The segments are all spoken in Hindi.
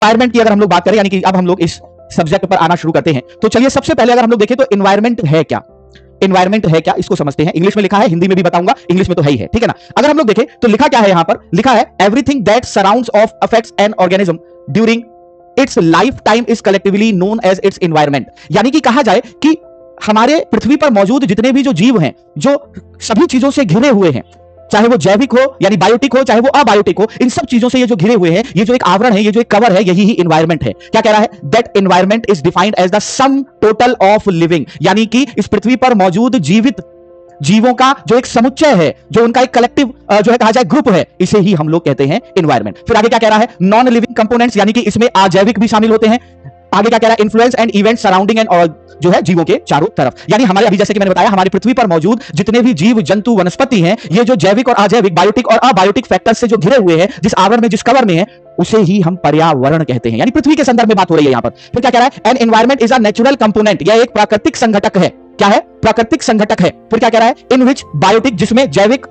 एनवायरमेंट की अगर हम लोग बात करें, यानी कि अब हम लोग इस सब्जेक्ट पर आना शुरू करते हैं, तो चलिए सबसे पहले अगर हम लोग देखें तो एनवायरमेंट है क्या। एनवायरमेंट है क्या इसको समझते हैं। इंग्लिश में लिखा है, हिंदी में भी बताऊंगा, इंग्लिश में तो है ही है, ठीक है ना। अगर हम लोग देखें तो लिखा क्या है, यहां पर लिखा है everything that surrounds of affects an organism during its life time is collectively known as its environment. यानी कि कहा जाए कि हमारे पृथ्वी पर मौजूद जितने भी जो जीव हैं, जो सभी चीजों से घिरे हुए हैं, चाहे वो जैविक हो यानी बायोटिक हो, चाहे वो अबायोटिक हो, इन सब चीजों से ये जो घिरे हुए हैं, ये जो एक आवरण है, ये जो एक कवर है, यही ही एनवायरमेंट है। क्या कह रहा है? That environment is defined as the sum total of living. यानी कि इस पृथ्वी पर मौजूद जीवित जीवों का जो एक समुच्चय है, जो उनका एक कलेक्टिव जो है कहा जाए ग्रुप है, इसे ही हम लोग कहते हैं एनवायरमेंट। फिर आगे क्या कह रहा है? नॉन लिविंग कंपोनेंट्स, यानी कि इसमें अजैविक भी शामिल होते हैं। आगे क्या कह रहा है? Influence and event surrounding and और जो है जीवों के चारों तरफ। यानी हमारे अभी जैसे कि मैंने बताया, हमारी पृथ्वी पर मौजूद जितने भी जीव जंतु वनस्पति हैं, ये जो जैविक और अजैविक, बायोटिक और अबायोटिक फैक्टर्स से जो घिरे हुए हैं, जिस आवरण में, जिस कवर में है, उसे ही हम पर्यावरण कहते हैं। यानी पृथ्वी के संदर्भ में बात हो रही है यहां पर। फिर क्या कह रहा है? An environment is a natural component, यह एक प्राकृतिक संघटक है। क्या है? प्राकृतिक संघटक है। फिर क्या कह रहा है? इन विच बायोटिक, जिसमें जैविक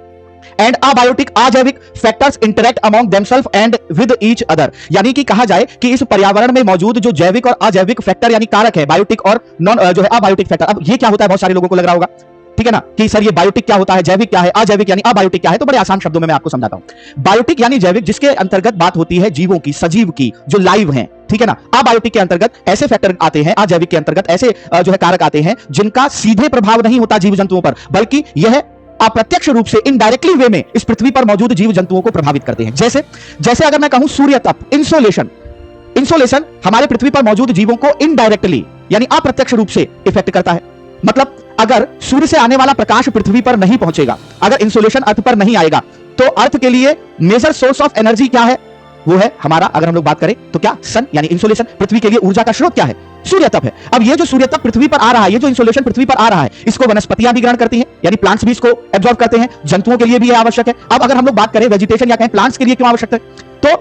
एंड अबायोटिक अजैविक factors interact among themselves and with each other. यानी कि कहा जाए कि इस पर्यावरण में मौजूद जो जैविक और अजैविक फैक्टर यानी कारक है, बायोटिक और नॉन जो है अबायोटिक फैक्टर। अब ये क्या होता है, बहुत सारे लोगों को लग रहा होगा, ठीक है ना, कि सर ये बायोटिक क्या होता है, जैविक क्या है, अजैविक यानी अबायोटिक क्या है। तो बड़े आसान शब्दों में मैं आपको समझाता हूं। बायोटिक यानी जैविक, जिसके अंतर्गत बात होती है जीवों की, सजीव की, जो लाइव हैं, ठीक है ना। अबायोटिक के अंतर्गत ऐसे फैक्टर आते हैं, अजैविक के अंतर्गत ऐसे जो है कारक आते हैं जिनका सीधे प्रभाव नहीं होता जीव जंतुओं पर, बल्कि यह अप्रत्यक्ष रूप से, इनडायरेक्टली वे में इस पृथ्वी पर मौजूद जीव जंतुओं को प्रभावित करते हैं। जैसे अगर मैं कहूं सूर्य तप, इंसोलेशन हमारे पृथ्वी पर मौजूद जीवों को इनडायरेक्टली यानी अप्रत्यक्ष रूप से इफेक्ट करता है। मतलब अगर सूर्य से आने वाला प्रकाश पृथ्वी पर नहीं पहुंचेगा, अगर इंसोलेशन अर्थ पर नहीं आएगा, तो अर्थ के लिए मेजर सोर्स ऑफ एनर्जी क्या है? वो है हमारा, अगर हम लोग बात करें तो क्या, सन यानी इंसोलेशन। पृथ्वी के लिए ऊर्जा का स्रोत क्या है? सूर्य तप है। अब ये जो सूर्य तप पृथ्वी पर आ रहा है, ये जो इंसोलेशन पृथ्वी पर आ रहा है, इसको वनस्पतियां भी ग्रहण करती हैं, यानी प्लांट्स भी इसको एब्जॉर्ब करते हैं। जंतुओं के लिए भी ये आवश्यक है। अब अगर हम लोग बात करें वेजिटेशन या कहें प्लांट्स के लिए क्यों आवश्यक है, तो